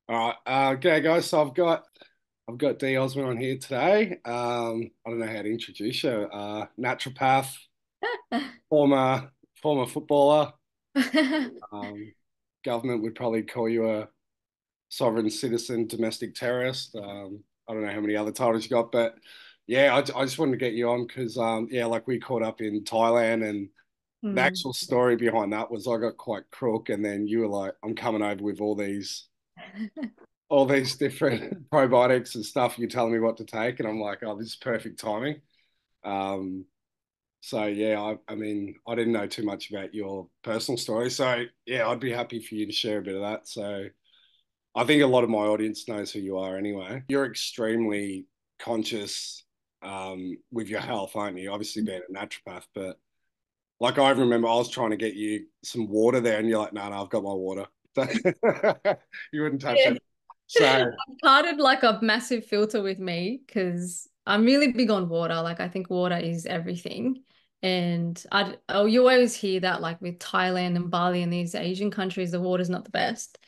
All right, okay, guys. So I've got D Osman on here today. I don't know how to introduce you. Naturopath, former footballer. Um, Government would probably call you a sovereign citizen, domestic terrorist. I don't know how many other titles you got, but yeah, I just wanted to get you on because yeah, like we caught up in Thailand, and the Hmm. actual story behind that was I got quite crook, and then you were like, I'm coming over with all these different probiotics and stuff. You're telling me what to take, and I'm like, oh, this is perfect timing. Um, so yeah, I mean, I didn't know too much about your personal story, so yeah, I'd be happy for you to share a bit of that. So I think a lot of my audience knows who you are anyway. You're extremely conscious with your health, aren't you? Obviously being a naturopath, but like I remember I was trying to get you some water there, and you're like, no, no, I've got my water. You wouldn't touch Yeah. it. So I've started like a massive filter with me because I'm really big on water. Like I think water is everything. And you always hear that like with Thailand and Bali and these Asian countries, the water's not the best.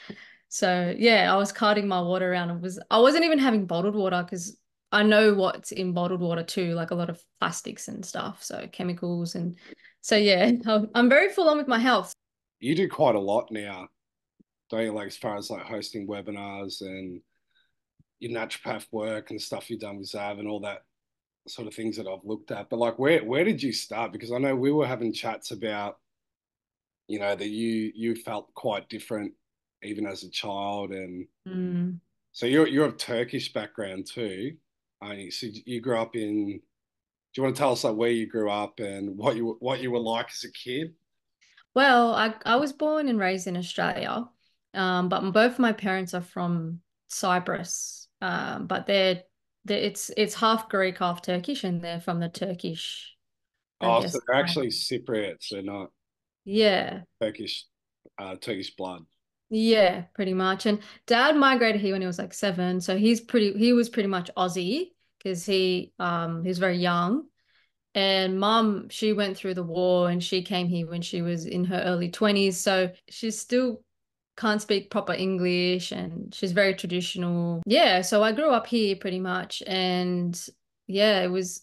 So yeah, I was carting my water around and I wasn't even having bottled water because I know what's in bottled water too, like a lot of plastics and stuff, so chemicals and so yeah, I'm very full on with my health. you do quite a lot now, don't you? Like as far as like hosting webinars and your naturopath work and stuff you've done with Zav and all that sort of things that I've looked at. But like where did you start? Because I know we were having chats about, that you felt quite different even as a child. And Mm. so you're of Turkish background too. So you grew up in, do you want to tell us like where you grew up and what you were like as a kid? Well, I was born and raised in Australia, but both my parents are from Cyprus, but it's half Greek, half Turkish, and they're from the Turkish, I Oh, so guess. they're actually Cypriots. They're not Yeah, Turkish blood. yeah, pretty much. And Dad migrated here when he was like 7, so he was pretty much Aussie because he was very young. And Mum, she went through the war and she came here when she was in her early 20s. So she still can't speak proper English and she's very traditional. Yeah, so I grew up here pretty much. And yeah, there was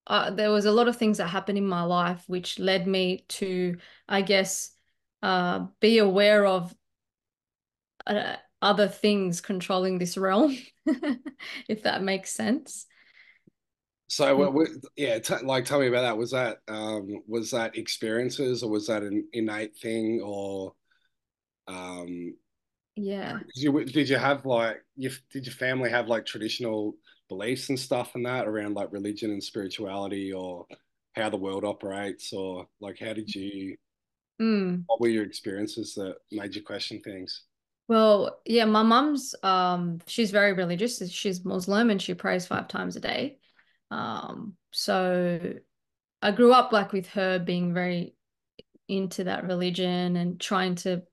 a lot of things that happened in my life which led me to, I guess, be aware of other things controlling this realm, if that makes sense. So, yeah, like tell me about that. Was that experiences, or was that an innate thing, or um, Yeah. did you have like did your family have like traditional beliefs and stuff and that around like religion and spirituality, or how the world operates, or like how did you Mm. what were your experiences that made you question things? Well, yeah, my mum's she's very religious. She's Muslim and she prays 5 times a day. So I grew up like with her being very into that religion and trying to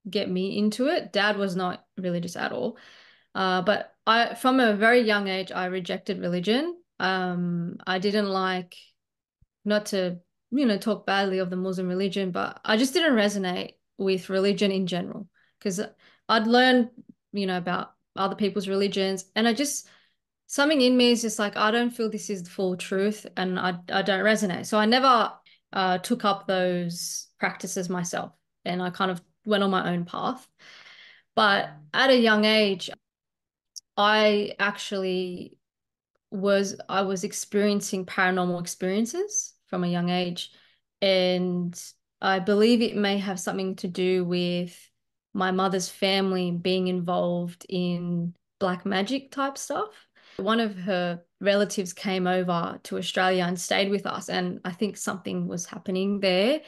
get me into it. Dad was not religious at all. But I from a very young age I rejected religion. I didn't like not to, talk badly of the Muslim religion, but I just didn't resonate with religion in general because I'd learned, about other people's religions, and something in me is just like, I don't feel this is the full truth, and I don't resonate. So I never took up those practices myself, and I kind of went on my own path. But at a young age, I was experiencing paranormal experiences from a young age. And I believe it may have something to do with my mother's family being involved in black magic type stuff. One of her relatives came over to Australia and stayed with us, and I think something was happening there.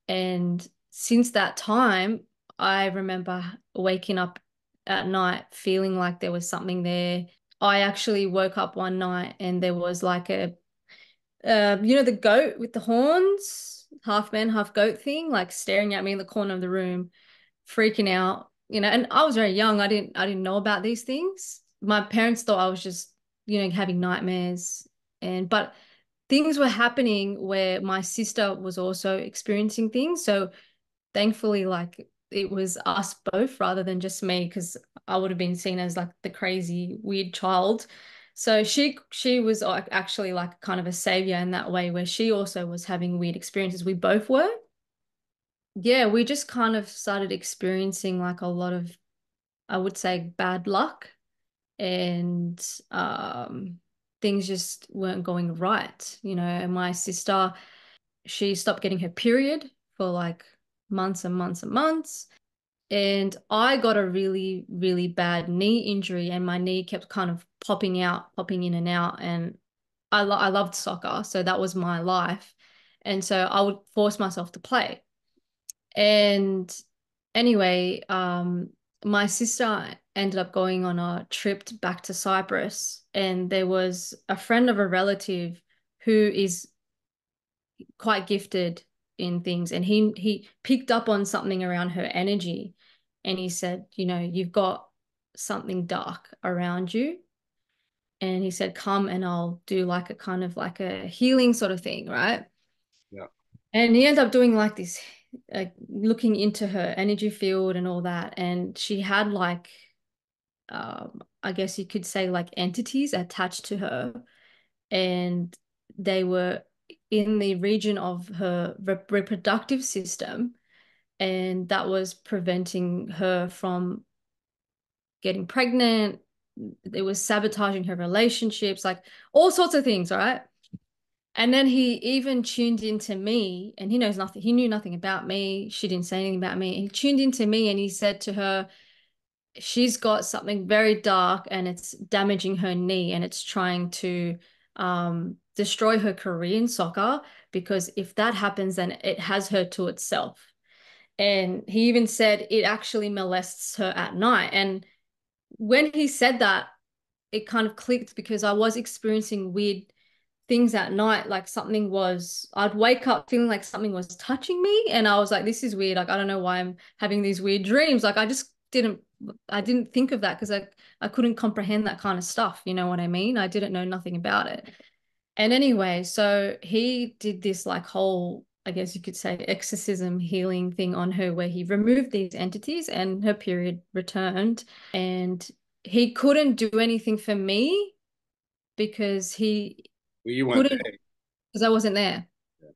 And since that time, I remember waking up at night feeling like there was something there. I actually woke up one night and there was like the goat with the horns, half man, half goat thing, like staring at me in the corner of the room, freaking out, and I was very young. I didn't know about these things. My parents thought I was just, having nightmares. But things were happening where my sister was also experiencing things. So thankfully, like it was us both rather than just me, because I would have been seen as like the crazy, weird child. So she was actually like kind of a savior in that way, where she also was having weird experiences. We both were. Yeah, we just kind of started experiencing like a lot of, I would say, bad luck, and things just weren't going right, And my sister, she stopped getting her period for like months and months and months. And I got a really, really bad knee injury, and my knee kept kind of popping out, popping in and out. And I loved soccer, so that was my life. And so I would force myself to play. And anyway, my sister ended up going on a trip back to Cyprus, and there was a friend of a relative who is quite gifted in things, and he picked up on something around her energy, and he said, you've got something dark around you. And he said, come and I'll do like a kind of like a healing sort of thing, right? Yeah. And he ended up doing like this, looking into her energy field and all that. And she had like, I guess you could say like entities attached to her. And they were in the region of her reproductive system. And that was preventing her from getting pregnant. It was sabotaging her relationships, like all sorts of things, right? And then he even tuned into me, and he knows nothing. He knew nothing about me. She didn't say anything about me. He tuned into me and he said to her, she's got something very dark and it's damaging her knee, and it's trying to destroy her career in soccer, because if that happens, then it has her to itself. And he even said it actually molests her at night. And when he said that, it kind of clicked, because I was experiencing weird things at night. Like I'd wake up feeling like something was touching me. And I was like, this is weird. Like, I don't know why I'm having these weird dreams. Like, I didn't think of that, because I couldn't comprehend that kind of stuff. You know what I mean? I didn't know nothing about it. And anyway, so he did this like whole, I guess you could say, exorcism healing thing on her, where he removed these entities and her period returned. And he couldn't do anything for me, because he Well, you weren't couldn't, there. because I wasn't there. Yeah.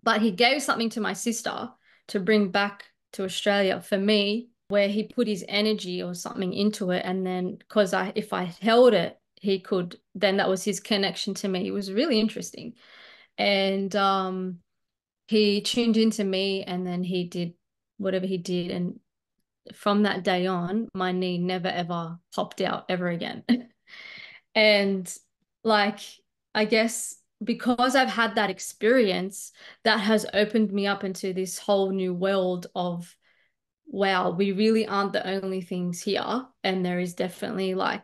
But he gave something to my sister to bring back to Australia for me, where he put his energy or something into it. And then, because if I held it, he could, then that was his connection to me. It was really interesting. And he tuned into me, and then he did whatever he did. And from that day on, my knee never ever popped out ever again. And like, I guess because I've had that experience, that has opened me up into this whole new world of, wow, we really aren't the only things here. And there is definitely like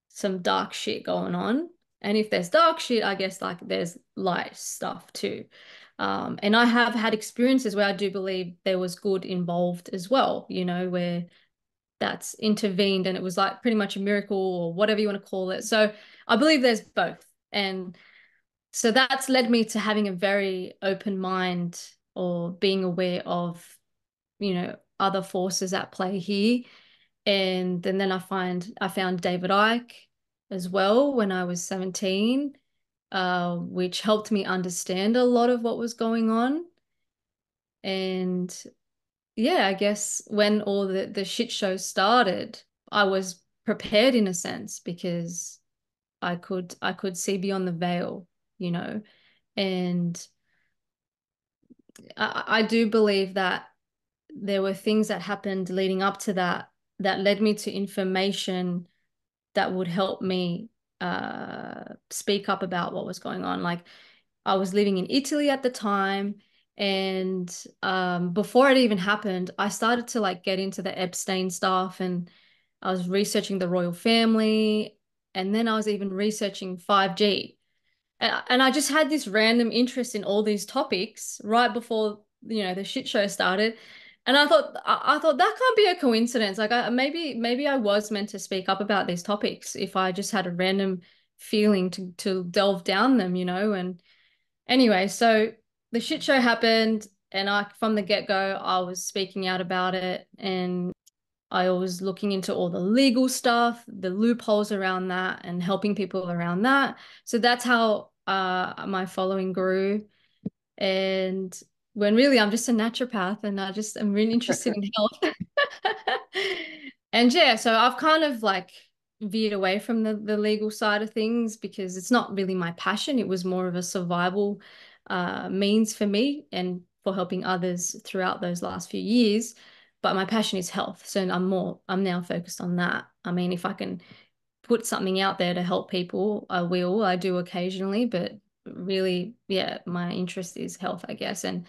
some dark shit going on. And if there's dark shit, I guess like there's light stuff too. And I have had experiences where I do believe there was good involved as well, where that's intervened, and it was like pretty much a miracle or whatever you want to call it. So I believe there's both. And so that's led me to having a very open mind, or being aware of, other forces at play here. And then I found David Icke as well when I was 17, which helped me understand a lot of what was going on. And yeah, I guess when all the shit show started, I was prepared in a sense, because I could see beyond the veil, you know. And I do believe that there were things that happened leading up to that, that led me to information that would help me speak up about what was going on. Like, I was living in Italy at the time, and before it even happened, I started to like get into the Epstein stuff, and I was researching the royal family, and then I was even researching 5G. And I just had this random interest in all these topics right before, the shit show started. And I thought that can't be a coincidence. Like, maybe I was meant to speak up about these topics if I just had a random feeling to delve down them. And anyway, so the shit show happened. And from the get-go, I was speaking out about it, and I was looking into all the legal stuff, the loopholes around that, and helping people around that. So that's how my following grew. And when really I'm just a naturopath and I'm really interested in health. And yeah, so I've kind of like veered away from the legal side of things because it's not really my passion. It was more of a survival means for me and for helping others throughout those last few years. But my passion is health. So I'm now focused on that. I mean, if I can put something out there to help people, I will. I do occasionally, but really, yeah, my interest is health, I guess. And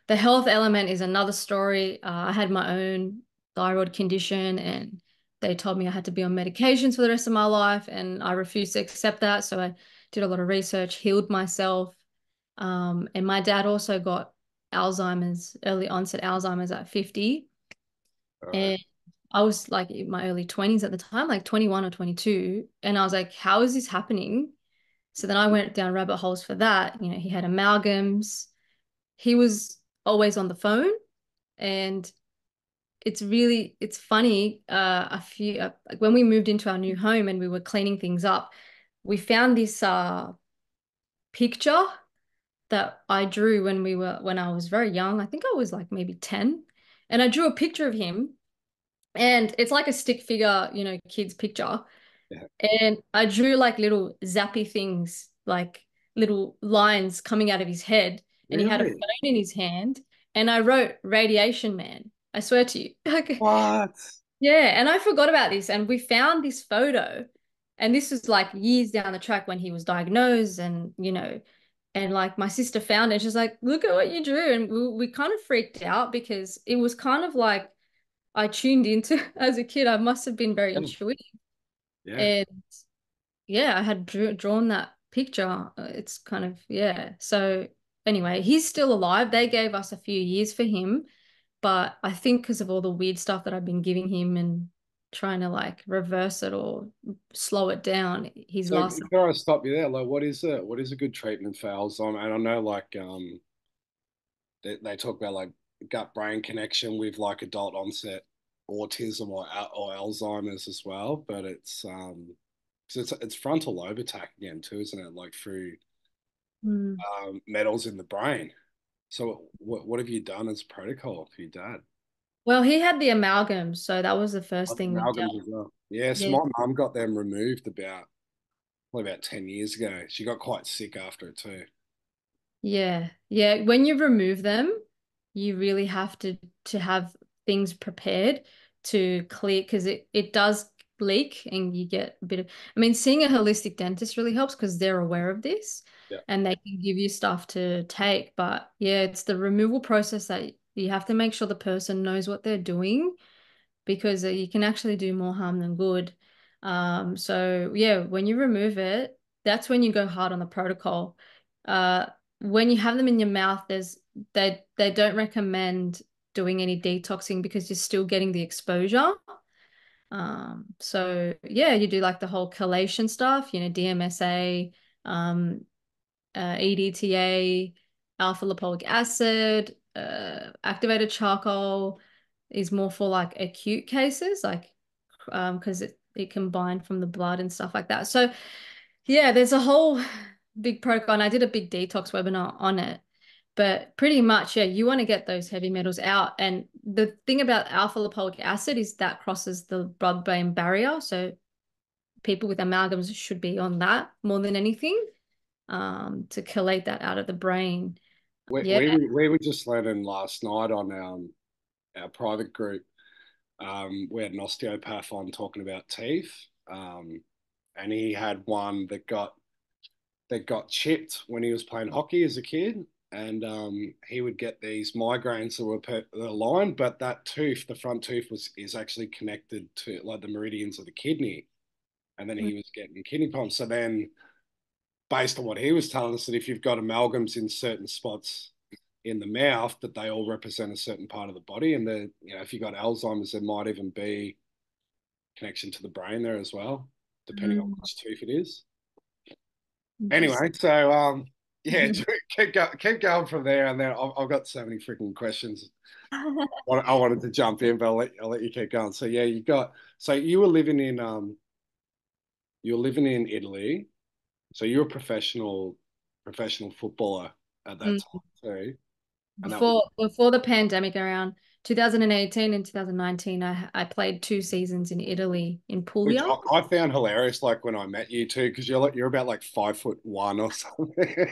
the health element is another story. I had my own thyroid condition, and they told me I had to be on medications for the rest of my life, and I refused to accept that. So I did a lot of research, healed myself. And my dad also got Alzheimer's, early onset Alzheimer's at 50. All right. And I was like in my early 20s at the time, like 21 or 22. And I was like, how is this happening? So then I went down rabbit holes for that. You know, he had amalgams. He was always on the phone. And it's funny. Like when we moved into our new home and we were cleaning things up, we found this picture that I drew when I was very young. I think I was like maybe 10. And I drew a picture of him. And it's like a stick figure, you know, kid's picture. Yeah. And I drew like little zappy things, like little lines coming out of his head. And he had a phone Really? in his hand. And I wrote Radiation Man. I swear to you. Like, What? yeah. And I forgot about this. And we found this photo. And this was like years down the track when he was diagnosed. And, you know, and like my sister found it. She's like, look at what you drew. And we kind of freaked out because it was kind of like I tuned into as a kid. I must have been very Yeah. intuitive. Yeah. And yeah, I had drawn that picture. It's kind of, yeah. So anyway, he's still alive. They gave us a few years for him, but I think because of all the weird stuff that I've been giving him and trying to like reverse it or slow it down, he's So lasted. before I stop you there, like what is a good treatment for Alzheimer? And I know like they talk about like gut brain connection with like adult onset autism or Alzheimer's as well, but it's so it's frontal lobe attack again too, isn't it? Like through Mm. metals in the brain. So what have you done as protocol for your dad? Well, he had the amalgam, so that was the Oh, first the thing we amalgams dealt. as well. Yeah, so Yeah. my mum got them removed probably about 10 years ago. She got quite sick after it too. Yeah. Yeah. When you remove them, you really have to have things prepared to clear because it does leak and you get a bit of I mean, seeing a holistic dentist really helps because they're aware of this Yeah. and they can give you stuff to take. But yeah, it's the removal process that you have to make sure the person knows what they're doing because you can actually do more harm than good. So yeah, when you remove it, that's when you go hard on the protocol. Uh, when you have them in your mouth, they don't recommend doing any detoxing because you're still getting the exposure. So yeah, you do like the whole chelation stuff, you know, DMSA, um, EDTA, alpha lipoic acid, activated charcoal is more for like acute cases, like because it can bind from the blood and stuff like that. So yeah, there's a whole big protocol, and I did a big detox webinar on it. But pretty much, yeah, you want to get those heavy metals out. And the thing about alpha lipoic acid is that crosses the blood-brain barrier. So people with amalgams should be on that more than anything to collate that out of the brain. Yeah. We were just learning last night on our private group. We had an osteopath on talking about teeth, and he had one that got chipped when he was playing hockey as a kid, and he would get these migraines that were aligned, but that tooth, the front tooth, was is actually connected to like the meridians of the kidney, and then he was getting kidney problems. So then, based on what he was telling us, that if you've got amalgams in certain spots in the mouth, that they all represent a certain part of the body, and if you've got Alzheimer's, there might even be connection to the brain there as well, depending on Mm, which tooth it is. interesting. Anyway, so yeah, keep going from there, and then I've got so many freaking questions. I wanted to jump in, but I'll let you keep going. So yeah, so you were living in Italy. So you're a professional footballer at that Mm. time too, and that was Before the pandemic around 2018 and 2019, I played 2 seasons in Italy in which Puglia. I found hilarious. Like when I met you too, because you're about like 5'1" or something.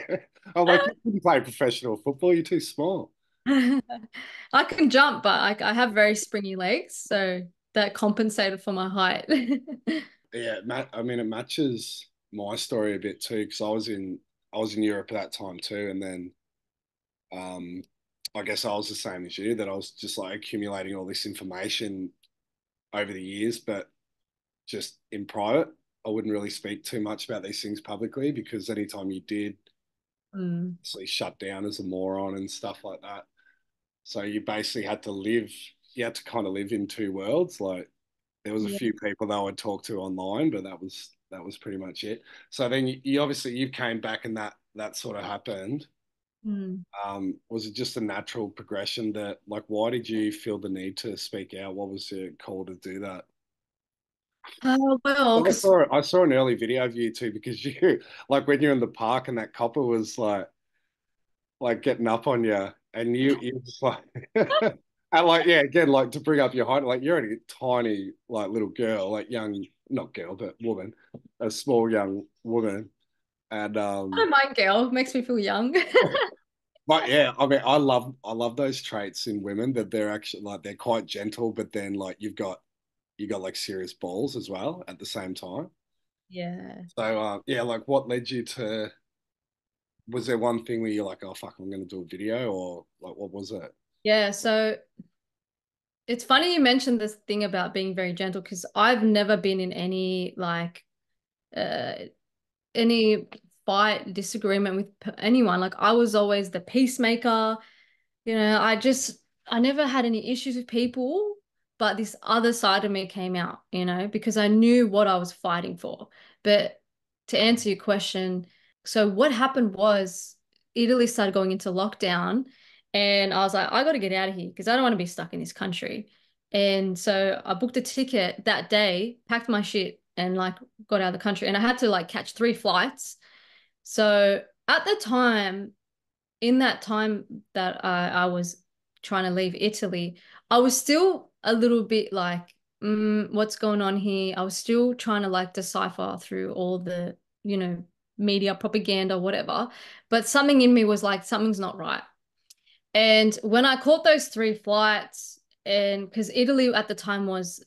I'm like, you couldn't play professional football. You're too small. I can jump, but I have very springy legs, so that compensated for my height. Yeah, I mean, it matches my story a bit too, because I was in Europe at that time too, and then um, I guess I was the same as you, that I was just like accumulating all this information over the years, but just in private. I wouldn't really speak too much about these things publicly because anytime you did, Mm, it's like shut down as a moron and stuff like that. So you basically you had to kind of live in two worlds. Like there was a yeah. few people that I would talk to online, but that was pretty much it. So then you obviously you came back and that sort of happened. Mm. Was it just a natural progression that like why did you feel the need to speak out? What was your call to do that? Oh, well, because I saw an early video of you too because you like when you're in the park and that copper was like getting up on you and you just like and like yeah again like to bring up your height like you're only a tiny like little girl like young not girl but woman a small young woman and I don't mind girl, makes me feel young. but yeah I mean I love those traits in women that they're actually like they're quite gentle but then like you got like serious balls as well at the same time Yeah. so yeah like what led you to was there one thing where you're like, oh fuck, I'm gonna do a video, or like what was it? Yeah, so it's funny you mentioned this thing about being very gentle because I've never been in uh any fight, disagreement with anyone. Like I was always the peacemaker. I never had any issues with people, but this other side of me came out, because I knew what I was fighting for. But to answer your question, so what happened was Italy started going into lockdown, and I was like, I got to get out of here because I don't want to be stuck in this country. And so I booked a ticket that day, packed my shit, and like got out of the country. And I had to like catch 3 flights. So at the time, in that time that I was trying to leave Italy, I was still a little bit like, what's going on here? I was still trying to like decipher through all the, media propaganda, whatever. But something in me was like, something's not right. And when I caught those 3 flights, and because Italy at the time was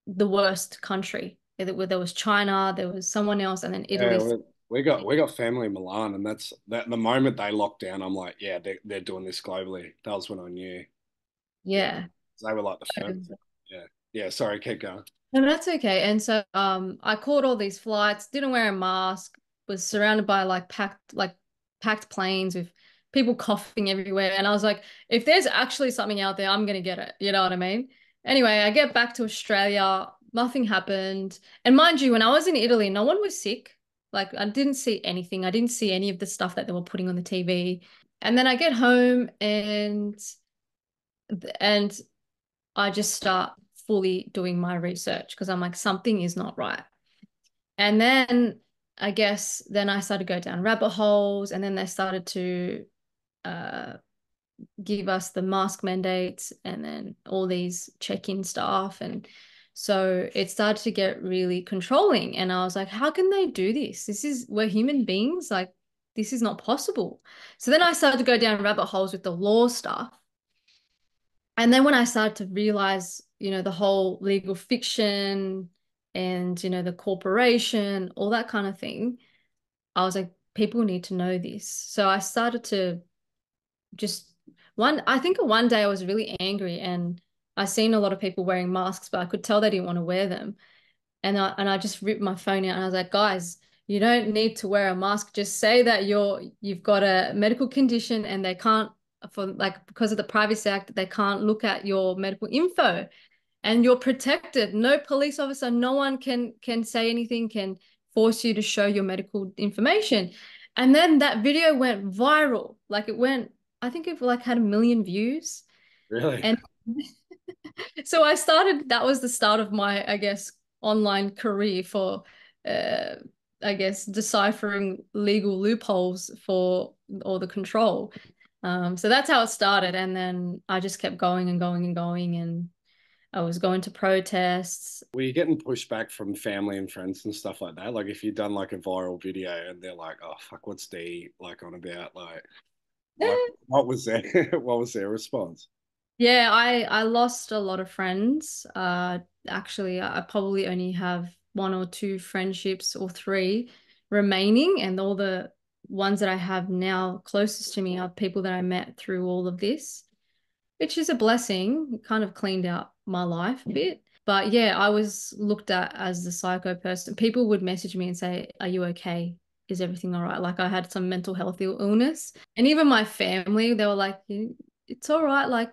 the worst country, there was China, there was someone else, and then Yeah, Italy. we got family in Milan, and that's that. The moment they locked down, I'm like, yeah, they're doing this globally. That was when I knew. Yeah, Yeah. they were like the first. Yeah, yeah. Sorry, keep going. No, that's okay. And so I caught all these flights, didn't wear a mask, was surrounded by like packed planes with people coughing everywhere. And I was like, if there's actually something out there, I'm gonna get it. You know what I mean? Anyway, I get back to Australia, nothing happened. And mind you, when I was in Italy, no one was sick. Like I didn't see anything. I didn't see any of the stuff that they were putting on the TV. And then I get home and I just start fully doing my research because I'm like, something is not right. And then I guess then I started to go down rabbit holes, and then they started to uh, give us the mask mandates and then all these check-in stuff. And so it started to get really controlling. And I was like, how can they do this? We're human beings. Like, this is not possible. So then I started to go down rabbit holes with the law stuff. And then when I started to realize, the whole legal fiction and, the corporation, all that kind of thing, I was like, people need to know this. So I started to just I think one day I was really angry and I seen a lot of people wearing masks, but I could tell they didn't want to wear them. And I just ripped my phone out and I was like, guys, you don't need to wear a mask. Just say that you've got a medical condition and they can't for like because of the Privacy Act, they can't look at your medical info and you're protected. No police officer, no one can say anything, can force you to show your medical information. And then that video went viral. Like it went, I think it like had 1 million views. Really? And so I started, that was the start of my, I guess, online career for, uh, I guess, deciphering legal loopholes for all the control. So that's how it started. And then I just kept going and going and going. And I was going to protests. Were you getting pushback from family and friends and stuff like that? Like if you'd done like a viral video and they're like, "Oh fuck, what's D like on about?" Like what was their what was their response? Yeah, I lost a lot of friends. Actually, I probably only have one or two friendships or three remaining, and all the ones that I have now closest to me are people that I met through all of this, which is a blessing. It kind of cleaned out my life a bit. But yeah, I was looked at as the psycho person. People would message me and say, "Are you okay? Is everything all right?" Like I had some mental health illness. And even my family, they were like, "It's all right." Like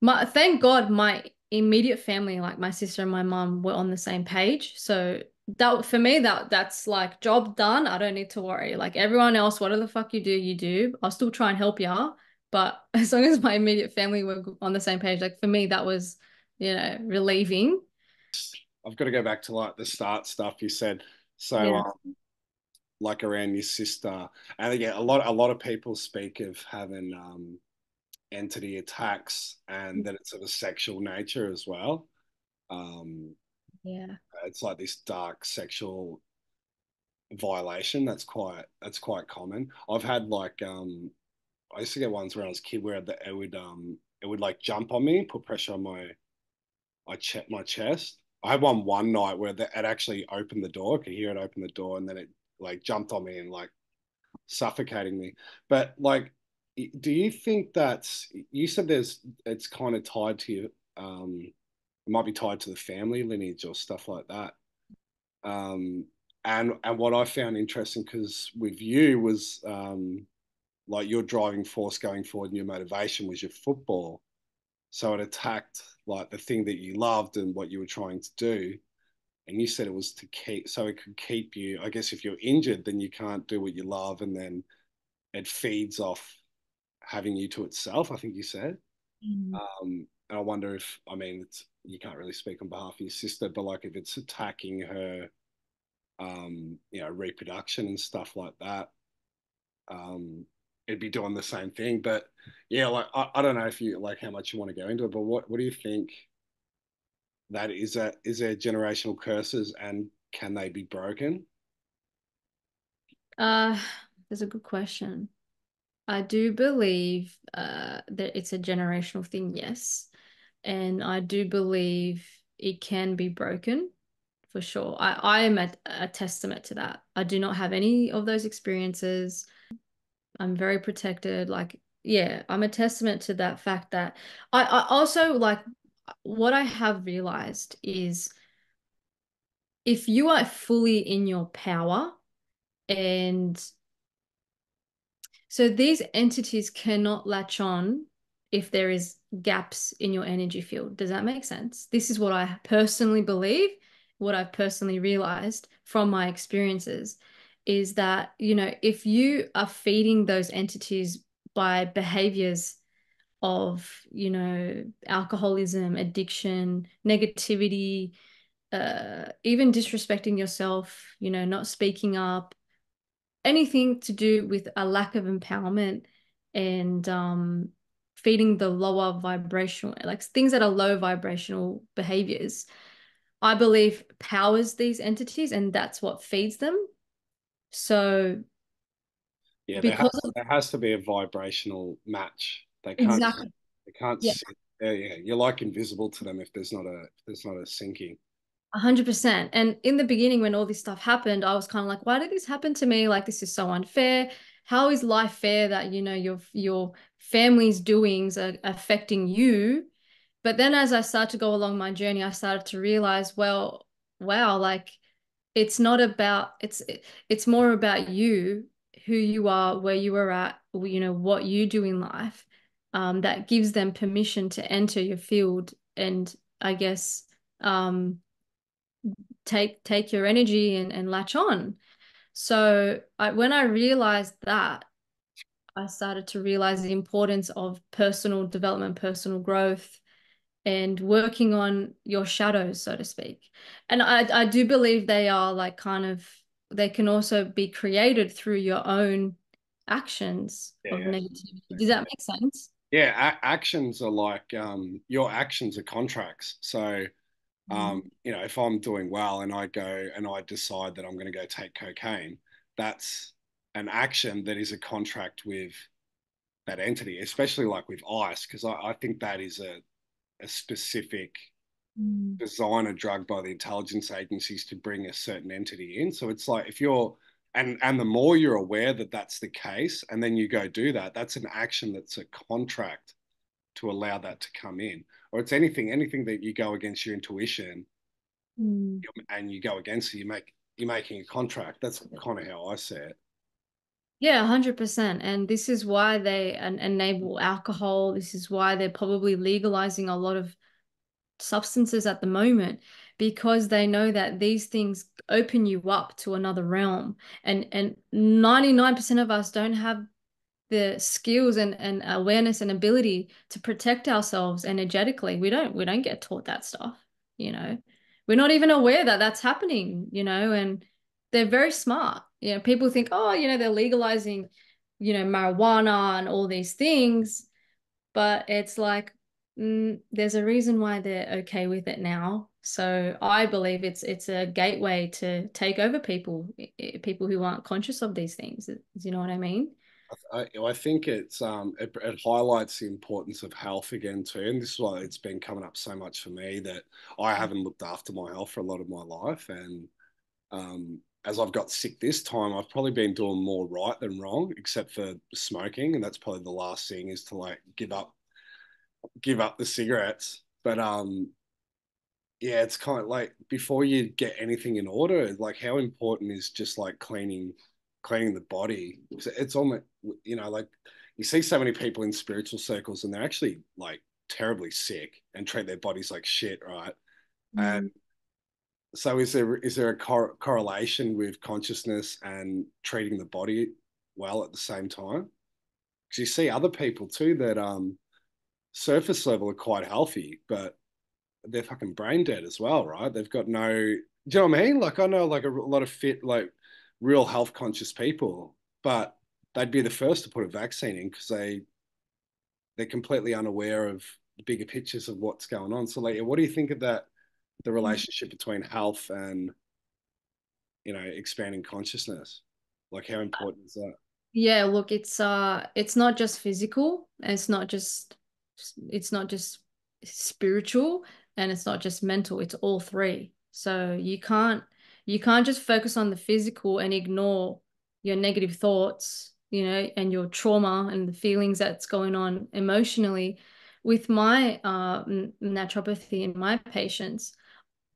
my thank God my immediate family, like my sister and my mom, were on the same page. So that for me, that's like job done. I don't need to worry. Like everyone else, whatever the fuck you do, you do. I'll still try and help you. But as long as my immediate family were on the same page, like for me, that was, relieving. I've got to go back to like the start stuff you said. So Yeah. like around your sister, and again, a lot of people speak of having entity attacks and that it's of a sexual nature as well. Um, Yeah. it's like this dark sexual violation that's quite common. I've had like I used to get ones when I was a kid where it would like jump on me, put pressure on my chest. I had one night where it actually opened the door. I could hear it open the door, and then it like jumped on me and like suffocating me. But like, do you think you said it's kind of tied to you? It might be tied to the family lineage or stuff like that. Um, and what I found interesting because with you was like your driving force going forward and your motivation was your football. So it attacked like the thing that you loved and what you were trying to do. And you said it was to keep, so it could keep you. I guess if you're injured, then you can't do what you love, and then it feeds off having you to itself. I think you said. Mm. And I wonder if, I mean, you can't really speak on behalf of your sister, but like if it's attacking her, reproduction and stuff like that, it'd be doing the same thing. But yeah, like I don't know if you like how much you want to go into it, but what do you think that is? That is there generational curses and can they be broken? Uh, that's a good question. I do believe that it's a generational thing, yes. And I do believe it can be broken for sure. I am a testament to that. I do not have any of those experiences. I'm very protected. Like, yeah, I'm a testament to that fact that I also like what I have realized is if you are fully in your power and so these entities cannot latch on if there is gaps in your energy field. Does that make sense? This is what I personally believe, what I've personally realized from my experiences is that, if you are feeding those entities by behaviors of, alcoholism, addiction, negativity, even disrespecting yourself, not speaking up, anything to do with a lack of empowerment and feeding the lower vibrational, like things that are low vibrational behaviors, I believe powers these entities and that's what feeds them. So Yeah, because of there has to be a vibrational match. exactly. They can't Yeah. sit. Yeah, you're like invisible to them if there's not a syncing. 100%. And in the beginning, when all this stuff happened, I was kind of like, why did this happen to me? Like, this is so unfair. How is life fair that, your family's doings are affecting you? But then as I started to go along my journey, I started to realize, well, wow, like it's not about it's more about you, who you are, where you are at, what you do in life, that gives them permission to enter your field and I guess take your energy and latch on. So when I realized that, I started to realize the importance of personal development, personal growth, and working on your shadows, so to speak. And I do believe they are like kind of, they can also be created through your own actions Yeah, of yeah. negativity. Does that make sense? Yeah, actions are like your actions are contracts. So Mm. if I'm doing well and I go and I decide that I'm going to go take cocaine, that's an action that is a contract with that entity, especially like with ICE, because I think that is a specific Mm. designer drug by the intelligence agencies to bring a certain entity in. So it's like if you're and the more you're aware that that's the case, and then you go do that, that's an action that's a contract to allow that to come in. Or it's anything that you go against your intuition Mm. and you go against it, you're making a contract. That's kind of how I see it. Yeah, 100%. And this is why they enable alcohol. This is why they're probably legalizing a lot of substances at the moment, because they know that these things open you up to another realm. And 99% of us don't have the skills and awareness and ability to protect ourselves energetically. We don't get taught that stuff, you know. We're not even aware that that's happening, you know, and they're very smart. You know, people think, oh, you know, they're legalizing, you know, marijuana and all these things, but it's like there's a reason why they're okay with it now. So I believe it's a gateway to take over people, people who aren't conscious of these things. Do you know what I mean? I think it highlights the importance of health again too, and this is why it's been coming up so much for me that I haven't looked after my health for a lot of my life, and as I've got sick this time, I've probably been doing more right than wrong, except for smoking, and that's probably the last thing is to like give up the cigarettes. But yeah, it's kind of like before you get anything in order, like how important is just like cleaning the body. It's almost like you see so many people in spiritual circles and they're actually like terribly sick and treat their bodies like shit, right? And Mm. so is there a correlation with consciousness and treating the body well at the same time? Because you see other people too that surface level are quite healthy, but they're fucking brain dead as well, right? They've got no. Do you know what I mean? Like I know like a lot of fit, like real health conscious people, but they'd be the first to put a vaccine in because they're completely unaware of the bigger pictures of what's going on. So like, what do you think of that? The relationship between health and expanding consciousness. Like how important is that? Yeah, look, it's not just physical, and it's not just spiritual, and it's not just mental, it's all three. So you can't just focus on the physical and ignore your negative thoughts, you know, and your trauma and the feelings that's going on emotionally. With my naturopathy and my patients,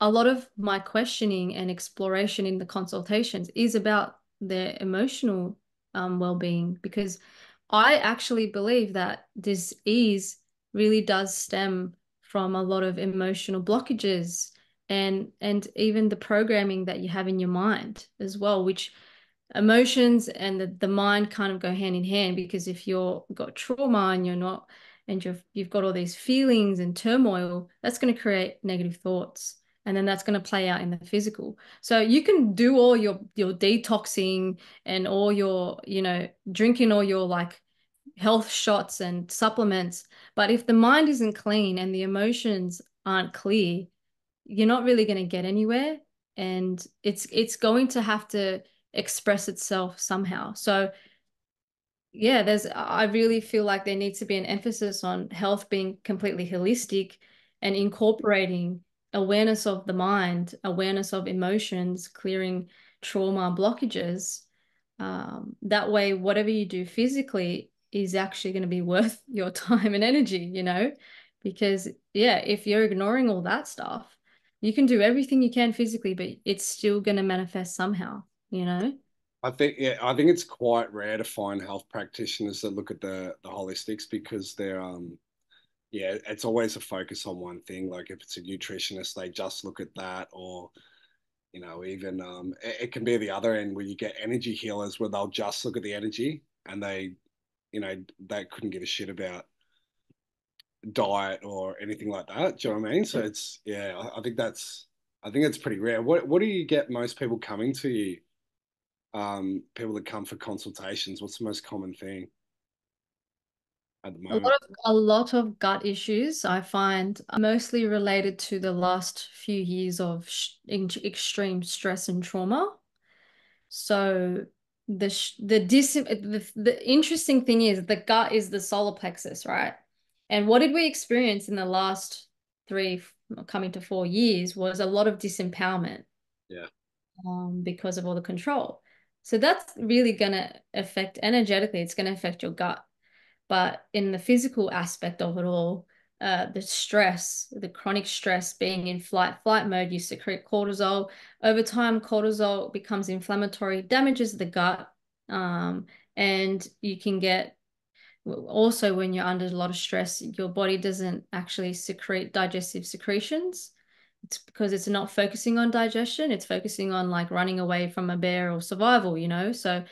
a lot of my questioning and exploration in the consultations is about their emotional well-being, because I actually believe that disease really does stem from a lot of emotional blockages and even the programming that you have in your mind as well, which emotions and the mind kind of go hand in hand, because if you've got trauma and you're not and you've got all these feelings and turmoil, that's going to create negative thoughts, and then that's going to play out in the physical. So you can do all your detoxing and all your, you know, drinking all your like health shots and supplements, but if the mind isn't clean and the emotions aren't clear, you're not really going to get anywhere, and it's going to have to express itself somehow. So yeah, I really feel like there needs to be an emphasis on health being completely holistic and incorporating awareness of the mind, awareness of emotions, clearing trauma blockages. That way, whatever you do physically is actually going to be worth your time and energy, you know? Because, yeah, if you're ignoring all that stuff, you can do everything you can physically, but it's still going to manifest somehow, you know? I think it's quite rare to find health practitioners that look at the holistics because they're yeah, it's always a focus on one thing. Like if it's a nutritionist, they just look at that, or even it can be the other end where you get energy healers where they'll just look at the energy and they couldn't give a shit about diet or anything like that. Do you know what I mean? So it's yeah, I think that's pretty rare. What do you get most people coming to you? People that come for consultations. What's the most common thing at the moment? A lot of gut issues I find mostly related to the last few years of extreme stress and trauma. So the interesting thing is the gut is the solar plexus, right? And what did we experience in the last three, coming to 4 years was a lot of disempowerment Yeah, because of all the control. So that's really going to affect energetically, it's going to affect your gut. But in the physical aspect of it all, the stress, the chronic stress, being in flight mode, you secrete cortisol. Over time, cortisol becomes inflammatory, damages the gut, um, and you can get also when you're under a lot of stress, your body doesn't actually secrete digestive secretions. It's because it's not focusing on digestion, it's focusing on like running away from a bear or survival, So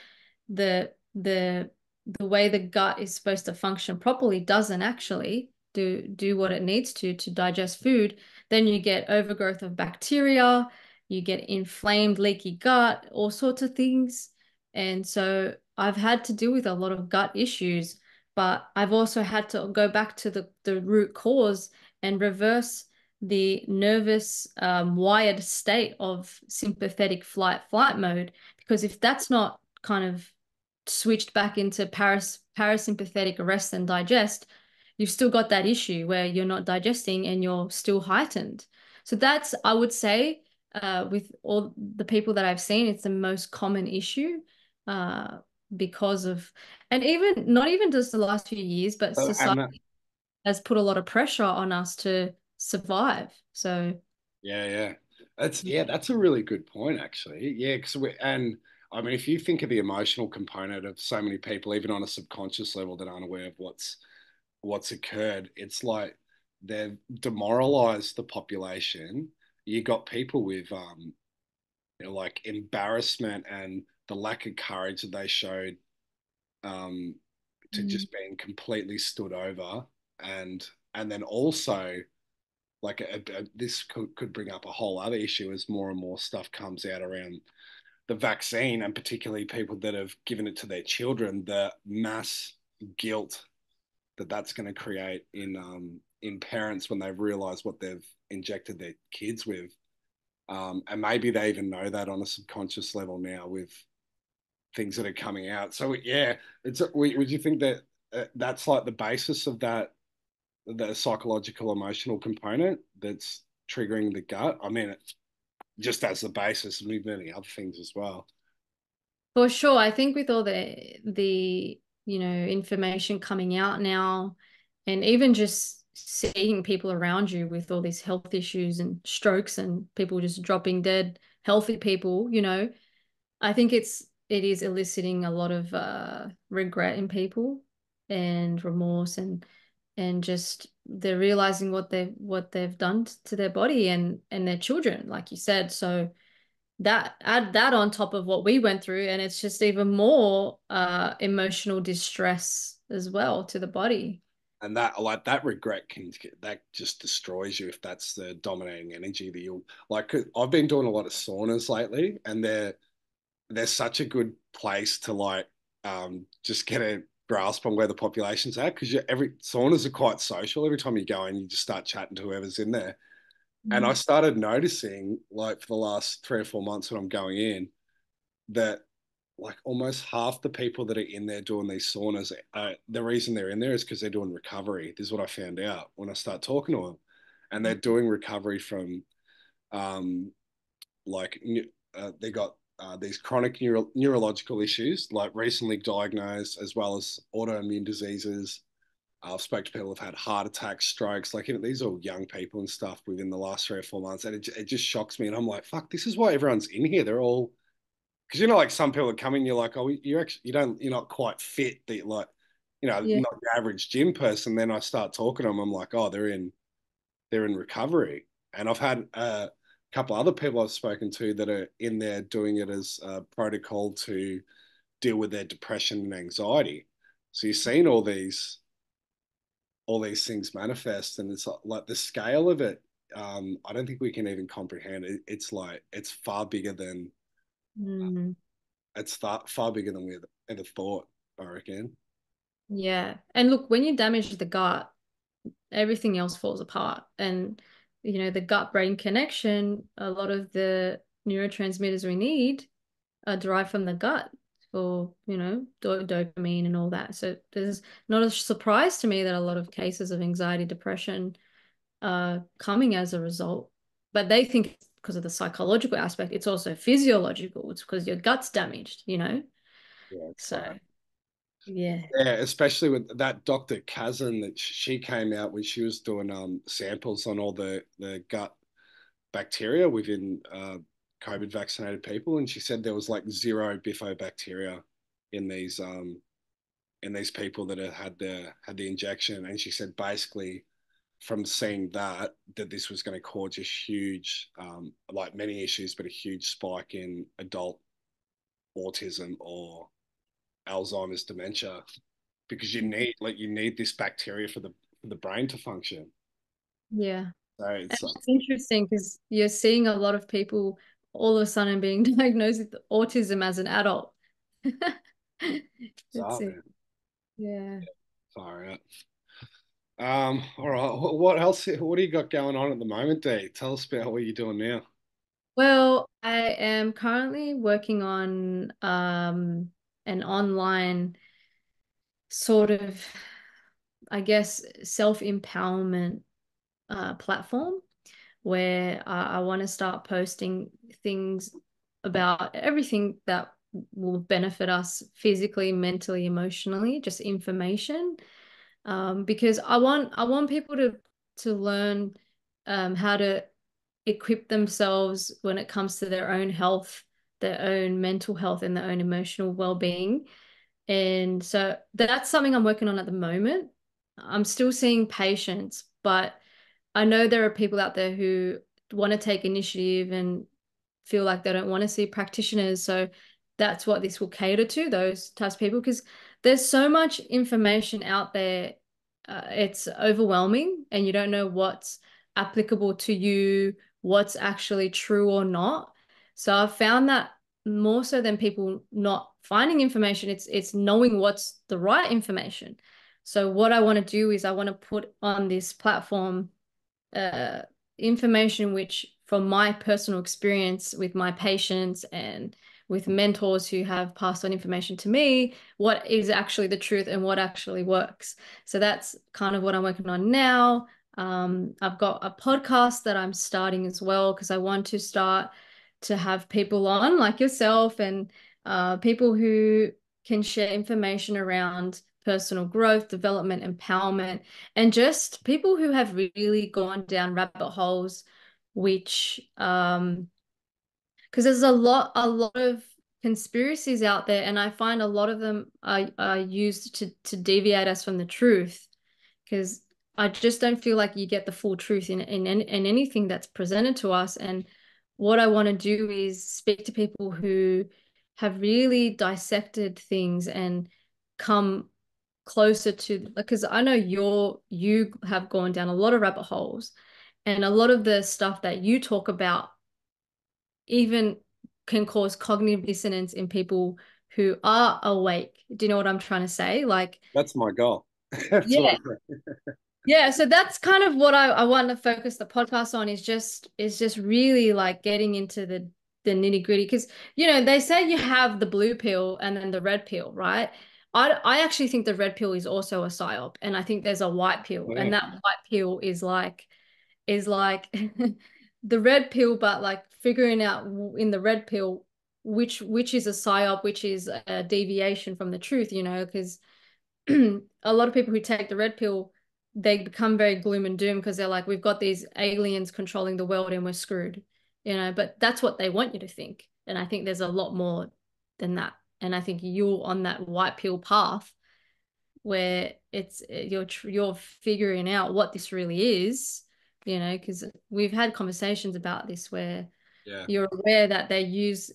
the the the way the gut is supposed to function properly doesn't actually do what it needs to digest food. Then you get overgrowth of bacteria, you get inflamed, leaky gut, all sorts of things. And so I've had to deal with a lot of gut issues, but I've also had to go back to the root cause and reverse the nervous wired state of sympathetic flight mode. Because if that's not kind of switched back into parasympathetic rest and digest, you've still got that issue where you're not digesting and you're still heightened. So that's, I would say, with all the people that I've seen, it's the most common issue uh, because of, and even not even just the last few years, but so, and that, society has put a lot of pressure on us to survive. So, yeah, that's a really good point actually. Yeah, because we and I mean, if you think of the emotional component of so many people, even on a subconscious level, that aren't aware of what's occurred, it's like they've demoralized the population. You got people with like embarrassment and the lack of courage that they showed um, to mm, just being completely stood over, and then also like this could bring up a whole other issue as more and more stuff comes out around the vaccine, and particularly people that have given it to their children, the mass guilt that that's going to create in parents when they realize what they've injected their kids with. And maybe they even know that on a subconscious level now with things that are coming out. So yeah, would you think that that's like the basis of that, the psychological emotional component that's triggering the gut? I mean, it's just as the basis, and we've many other things as well. for sure, I think with all the information coming out now, and even just seeing people around you with all these health issues and strokes and people just dropping dead, healthy people, I think it is eliciting a lot of regret in people and remorse and just they're realizing what they've done to their body and their children, like you said. So that add that on top of what we went through, and it's just even more emotional distress as well to the body. And that, like, that regret that just destroys you if that's the dominating energy that you'll like. I've been doing a lot of saunas lately, and they're such a good place to like just get a grasp on where the population's at, because every saunas are quite social. Every time you go in, you just start chatting to whoever's in there. And I Mm. started noticing, like, for the last 3 or 4 months when I'm going in, that like almost half the people that are in there doing these saunas, the reason they're in there is because they're doing recovery. This is what I found out when I start talking to them, and they're doing recovery from um, like they got these chronic neurological issues, like recently diagnosed, as well as autoimmune diseases. I've spoke to people who've had heart attacks, strokes, like, these are all young people and stuff within the last 3 or 4 months, and it just shocks me. And I'm like, fuck, this is why everyone's in here. They're all because like some people are coming, you're like, oh, you're not quite fit. That like, Yeah. not your average gym person. Then I start talking to them. I'm like, oh, they're in recovery. And I've had a couple other people I've spoken to that are in there doing it as a protocol to deal with their depression and anxiety. So you're seeing all these things manifest, and it's like the scale of it. I don't think we can even comprehend it. It's like it's far bigger than Mm, far bigger than we ever thought, I reckon. yeah. And look, when you damage the gut, everything else falls apart. And, the gut-brain connection, a lot of the neurotransmitters we need are derived from the gut for, dopamine and all that. So there's not a surprise to me that a lot of cases of anxiety, depression are coming as a result. But they think it's because of the psychological aspect. It's also physiological. It's because your gut's damaged. Yeah, it's So, far. yeah. Yeah, especially with that Dr. Kazan that she came out when she was doing samples on all the gut bacteria within COVID vaccinated people, and she said there was like zero bifidobacteria in these people that had the injection, and she said basically from seeing that this was going to cause a huge like many issues, but a huge spike in adult autism or Alzheimer's dementia because you need this bacteria for the brain to function. Yeah. So And it's it's interesting because you're seeing a lot of people all of a sudden being diagnosed with autism as an adult. It's bizarre, it. man. Yeah. Far out. All right. What else? What do you got going on at the moment, Dee? Tell us about what you're doing now. Well, I am currently working on an online sort of, I guess, self-empowerment platform where I want to start posting things about everything that will benefit us physically, mentally, emotionally, just information. Because I want people to learn how to equip themselves when it comes to their own health, their own mental health, and their own emotional well-being. And so that's something I'm working on at the moment. I'm still seeing patients, but I know there are people out there who want to take initiative and feel like they don't want to see practitioners. So that's what this will cater to, those types of people, because there's so much information out there. It's overwhelming, and you don't know what's applicable to you, what's actually true or not. So I've found that more so than people not finding information, it's knowing what's the right information. So what I want to do is I want to put on this platform uh, information which, from my personal experience with my patients and with mentors who have passed on information to me, what is actually the truth and what actually works. So that's kind of what I'm working on now. I've got a podcast that I'm starting as well because I want to start to have people on like yourself and people who can share information around personal growth, development, empowerment, and just people who have really gone down rabbit holes, which because there's a lot of conspiracies out there, and I find a lot of them are used to deviate us from the truth. Because I just don't feel like you get the full truth in anything that's presented to us. And what I want to do is speak to people who have really dissected things and come closer to, because I know you have gone down a lot of rabbit holes, and a lot of the stuff that you talk about even can cause cognitive dissonance in people who are awake. Do you know what I'm trying to say? Like, That's my goal. That's what yeah, yeah, so that's kind of what I want to focus the podcast on, is just really like getting into the nitty-gritty, because they say you have the blue pill and then the red pill, right? I actually think the red pill is also a psyop, and I think there's a white pill, and yeah. that white pill is like the red pill, but like figuring out in the red pill which is a psyop, which is a deviation from the truth, because a lot of people who take the red pill, they become very gloom and doom because they're like, we've got these aliens controlling the world and we're screwed, but that's what they want you to think. And I think there's a lot more than that. And I think you're on that white pill path where you're figuring out what this really is, because we've had conversations about this where Yeah. you're aware that they use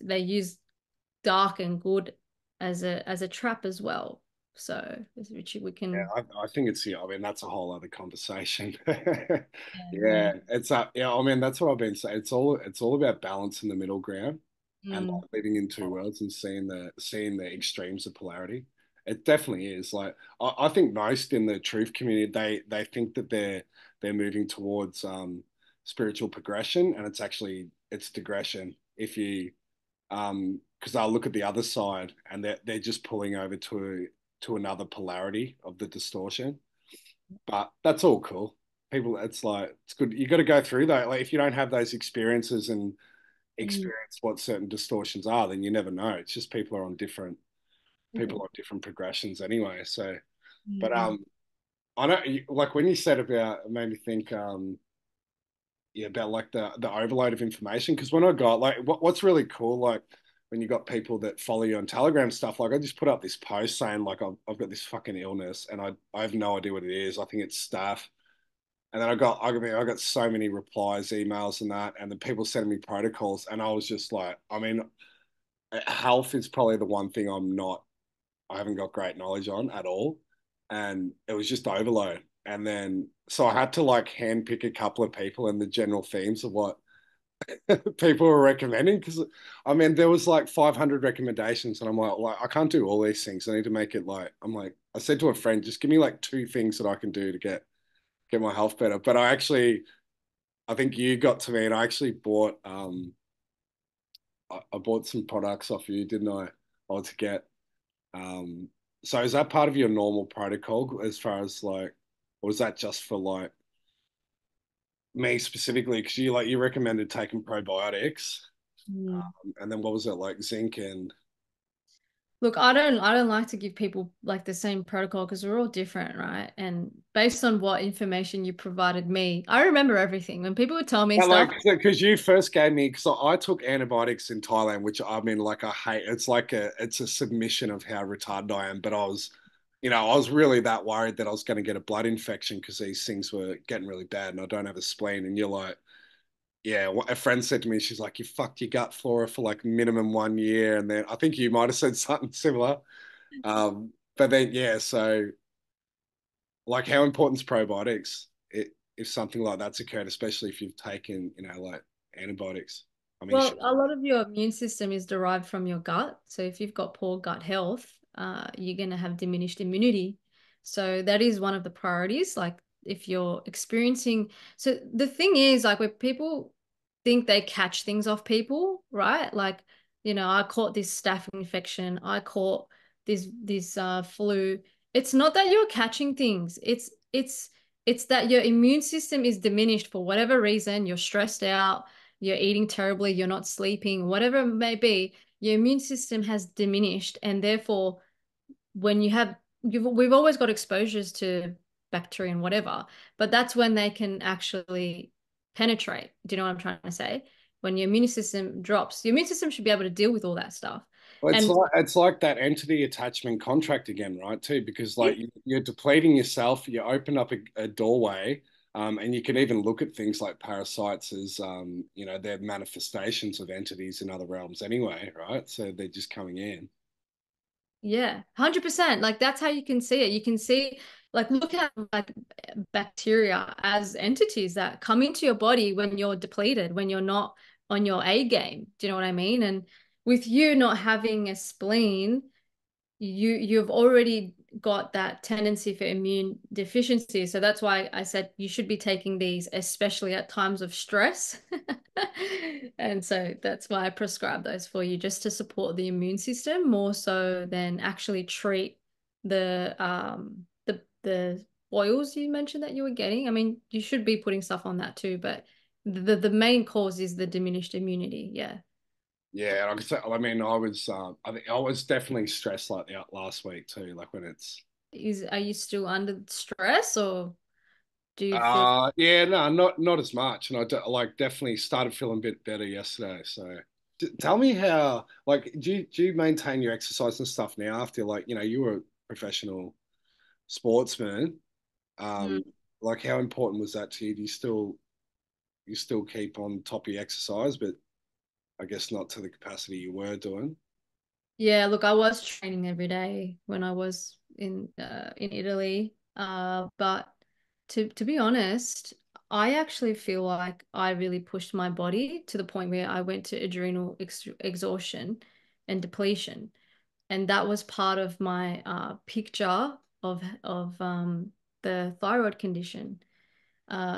dark and good as a trap as well. So, which we Yeah, can, I think it's yeah. I mean, that's a whole other conversation. yeah. Yeah, it's yeah. I mean, that's what I've been saying. It's all about balance in the middle ground and Mm, like living in two worlds and seeing the extremes of polarity. It definitely is. Like I think most in the truth community, they think that they're moving towards spiritual progression, and it's digression. If you because I'll look at the other side and they're just pulling over to another polarity of the distortion. But that's all cool. People, it's like it's good. You got to go through that. Like if you don't have those experiences and mm, experience what certain distortions are, then you never know. It's just people okay. are on different progressions anyway. So, but Mm, I know like when you said about it made me think yeah, about like the overload of information. Because when I got like what's really cool, like when you got people that follow you on Telegram stuff, like I just put up this post saying like I've got this fucking illness and I have no idea what it is. I think it's staph. And then I got so many replies, emails, and that, and the people sending me protocols, and I was just like, I mean, health is probably the one thing I haven't got great knowledge on at all, and it was just overload. And then so I had to like handpick a couple of people and the general themes of what people were recommending because I mean there was like 500 recommendations and I'm like I can't do all these things. I need to make it like I'm like I said to a friend, just give me like two things that I can do to get my health better. But I think you got to me and I actually bought I bought some products off you, didn't I? Or to get um so is that part of your normal protocol as far as like or was that just for like me specifically? Because you recommended taking probiotics mm. and then what was it like zinc and Look, I don't like to give people like the same protocol because we're all different, right? And based on what information you provided me, I remember everything. When people would tell me yeah, like stuff, because you first gave me because I took antibiotics in Thailand, which I mean, like I hate. It's a submission of how retarded I am. But I was really that worried that I was going to get a blood infection because these things were getting really bad, and I don't have a spleen. And you're like, yeah. A friend said to me, she's like, you fucked your gut flora for like minimum 1 year, and then I think you might have said something similar. But then yeah, so like, how important is probiotics? If something like that's occurred, especially if you've taken, like antibiotics. I mean, well, a lot of your immune system is derived from your gut. So if you've got poor gut health, you're going to have diminished immunity. So that is one of the priorities. Like if you're experiencing, so the thing is, like where people think they catch things off people, right? Like, I caught this staph infection. I caught this flu. It's not that you're catching things. It's that your immune system is diminished for whatever reason. You're stressed out, you're eating terribly, you're not sleeping, whatever it may be, your immune system has diminished. And therefore, when we've always got exposures to bacteria and whatever, but that's when they can actually penetrate. Do you know what I'm trying to say? When your immune system drops, your immune system should be able to deal with all that stuff. well, And it's like that entity attachment contract again, right? Too, because yeah, like you're depleting yourself, you open up a doorway, and you can even look at things like parasites as they're manifestations of entities in other realms anyway, right? So they're just coming in. yeah, 100%. Like that's how you can see it. You can see, like, look at like bacteria as entities that come into your body when you're depleted, when you're not on your A game. Do you know what I mean? And with you not having a spleen, you've already got that tendency for immune deficiency. So that's why I said you should be taking these, especially at times of stress. And so that's why I prescribe those for you, just to support the immune system more so than actually treat the oils you mentioned that you were getting. I mean, you should be putting stuff on that too, but the main cause is the diminished immunity. Yeah. Yeah, like I said, I mean, I think I was definitely stressed like the last week too. Like when it's Are you still under stress, or do you feel? Yeah, no, not as much, and like definitely started feeling a bit better yesterday. So, tell me how, like, do you maintain your exercise and stuff now after like you were a professional sportsman? Mm. Um, like how important was that to you? Do you still? you still keep on top of your exercise, but I guess not to the capacity you were doing. Yeah, look, I was training every day when I was in Italy. But to be honest, I actually feel like I really pushed my body to the point where I went to adrenal exhaustion and depletion. And that was part of my picture of the thyroid condition.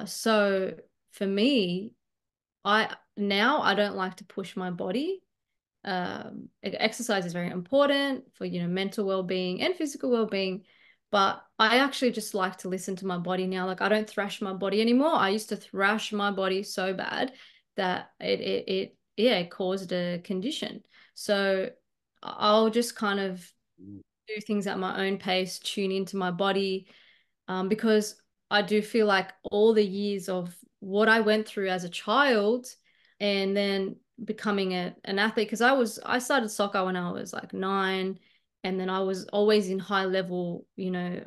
So for me, I don't like to push my body. Exercise is very important for, mental well-being and physical well-being, but I actually just like to listen to my body now. Like I don't thrash my body anymore. I used to thrash my body so bad that it caused a condition. So I'll just kind of do things at my own pace, tune into my body, because I do feel like all the years of what I went through as a child and then becoming an athlete, because I started soccer when I was like 9, and then I was always in high level,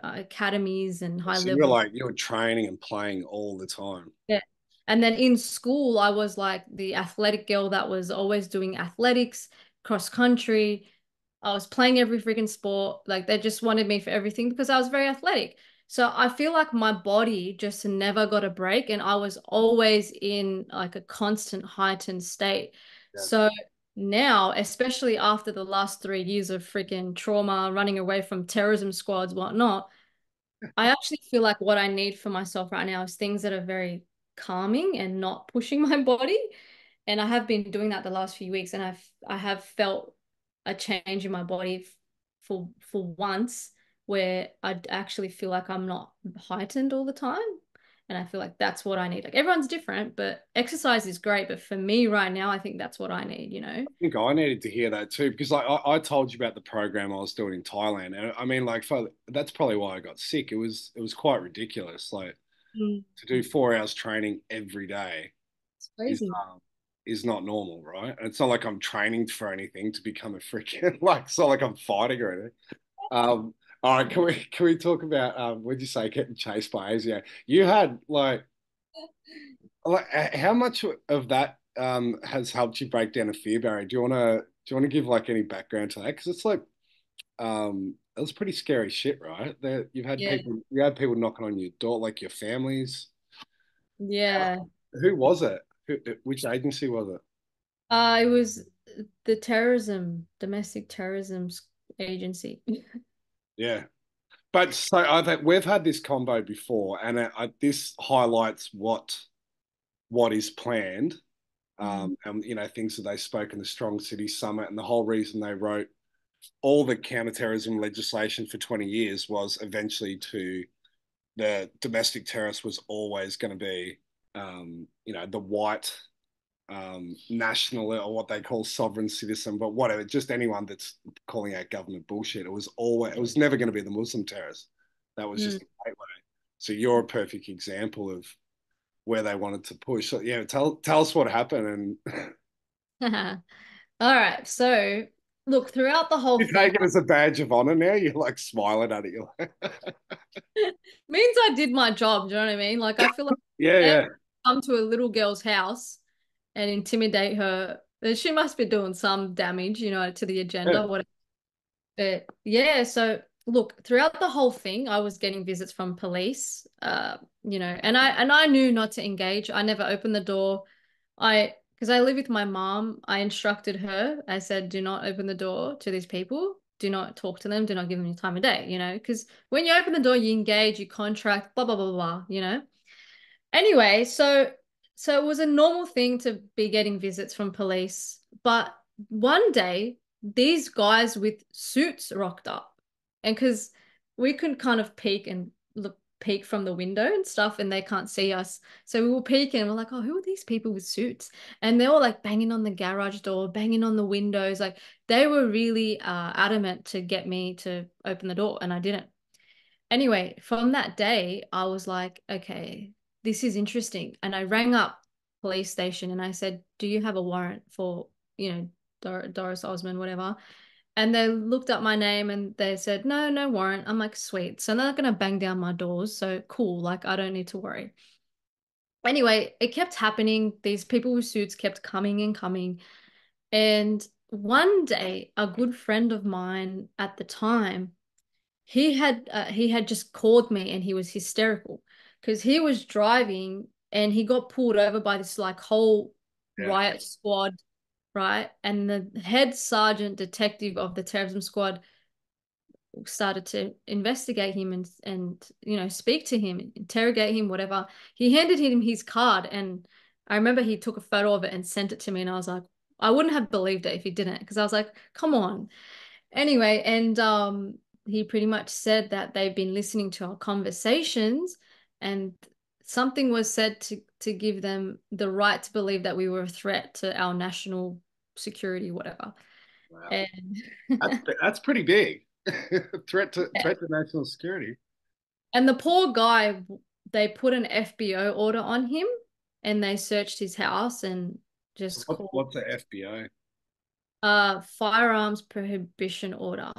academies and high So you're level. like you're training and playing all the time. Yeah. And then in school, I was like the athletic girl that was always doing athletics, cross country. I was playing every freaking sport. Like they just wanted me for everything because I was very athletic. So I feel like my body just never got a break and I was always in like a constant heightened state. Yeah. So now, especially after the last 3 years of freaking trauma, running away from terrorism squads, whatnot, I actually feel like what I need for myself right now is things that are very calming and not pushing my body. And I have been doing that the last few weeks, and I have felt a change in my body for once where I actually feel like I'm not heightened all the time. And I feel like that's what I need. Like everyone's different, but exercise is great. But for me right now, I think that's what I need. I think I needed to hear that too because like I told you about the program I was doing in Thailand, and I mean like that's probably why I got sick. It was quite ridiculous. Like Mm. to do 4 hours training every day It's is crazy. is not normal, right? And it's not like I'm training for anything to become a freaking like it's not like I'm fighting or anything. Um, all right, can we talk about what'd you say, getting chased by Asia? You had like how much of that has helped you break down a fear barrier? Do you want to give like any background to that? Because it's like it was pretty scary shit, right? There Yeah. you had people knocking on your door, like your families. Yeah. Who was it? Which agency was it? It was the domestic terrorism agency. Yeah. But so I think we've had this combo before, and this highlights what is planned, Mm. and things that they spoke in the Strong City Summit, and the whole reason they wrote all the counterterrorism legislation for 20 years was eventually to the domestic terrorist was always going to be, the white national or what they call sovereign citizen, but whatever, just anyone that's calling out government bullshit. It was never going to be the Muslim terrorists. That was just Mm. the gateway. So you're a perfect example of where they wanted to push. So yeah, tell us what happened, and All right. So, look, throughout the whole you thing, take it as a badge of honor now. You're like smiling at it. You're like, means I did my job. Do you know what I mean? Like, I feel like yeah, if yeah, I come to a little girl's house and intimidate her, then she must be doing some damage, to the yeah. agenda, whatever. But yeah, so look, throughout the whole thing, I was getting visits from police, and I knew not to engage. I never opened the door. Because I live with my mom, I instructed her. I said, do not open the door to these people. Do not talk to them. Do not give them your time of day, because when you open the door, you engage, you contract, blah, blah, blah, blah. Anyway, so it was a normal thing to be getting visits from police, but one day these guys with suits rocked up. And because we could kind of peek from the window and stuff, and they can't see us. So we were peeking and we're like, oh, who are these people with suits? And they were like banging on the garage door, banging on the windows. Like they were really adamant to get me to open the door, and I didn't. Anyway, from that day, I was like, okay, this is interesting. And I rang up police station and I said, do you have a warrant for, Doris Osmond, whatever? And they looked up my name and they said, no, no warrant. I'm like, sweet. So they're not going to bang down my doors. So cool. Like, I don't need to worry. Anyway, it kept happening. These people with suits kept coming and coming. And one day, a good friend of mine at the time, he had just called me and he was hysterical because he was driving and he got pulled over by this like whole Yeah. riot squad, right? And the head sergeant detective of the terrorism squad started to investigate him and speak to him, interrogate him, whatever. He handed him his card, and I remember he took a photo of it and sent it to me, and I was like, I wouldn't have believed it if he didn't, because I was like, come on. Anyway, and he pretty much said that they've been listening to our conversations, and something was said to give them the right to believe that we were a threat to our national security, whatever. Wow. And That's pretty big. Threat to national security. And the poor guy, they put an FBO order on him and they searched his house and So just called what's the FBO? firearms prohibition order.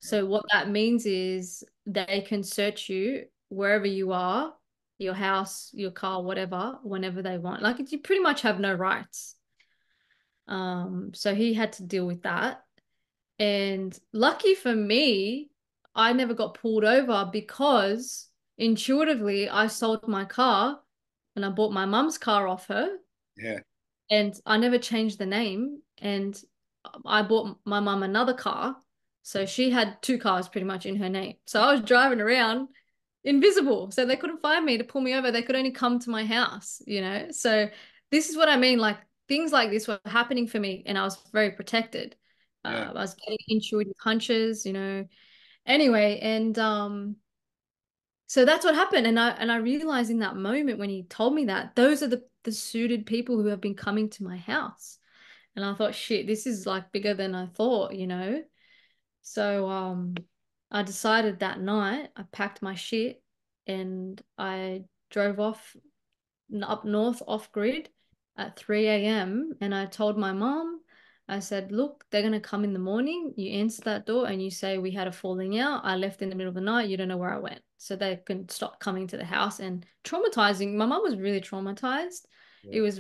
So what that means is they can search you wherever you are, your house, your car, whatever, whenever they want. Like you pretty much have no rights. So he had to deal with that. And lucky for me, I never got pulled over because intuitively I sold my car and I bought my mum's car off her Yeah, and I never changed the name. And I bought my mum another car. So she had two cars pretty much in her name. So I was driving around invisible. So they couldn't find me to pull me over. They could only come to my house. So this is what I mean. Like things like this were happening for me and I was very protected. yeah. I was getting intuitive hunches. Anyway, and so that's what happened. And I realized in that moment when he told me that those are the suited people who have been coming to my house. And I thought, shit, this is like bigger than I thought. So I decided that night I packed my shit and I drove off up north off grid at 3 a.m. And I told my mom, I said, look, they're going to come in the morning. You answer that door and you say, we had a falling out. I left in the middle of the night. You don't know where I went. So they can stop coming to the house and traumatizing. My mom was really traumatized. Yeah. It was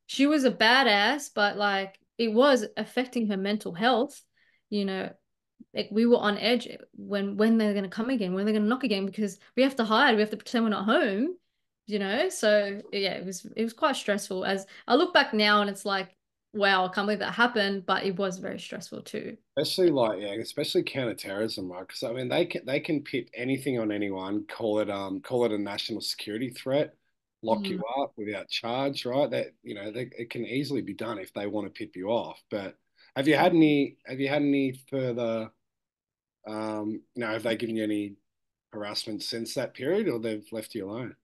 she was a badass, but like it was affecting her mental health. You know, like we were on edge when they're going to come again, when they're going to knock again, because we have to hide, we have to pretend we're not home. So yeah, it was quite stressful. As I look back now and it's like, wow, I can't believe that happened, but it was very stressful too. Especially like yeah, especially counterterrorism, right? Because I mean they can pit anything on anyone, call it a national security threat, lock you Mm. up without charge, right? That it can easily be done if they want to pip you off. But have you had any further have they given you any harassment since that period or they've left you alone?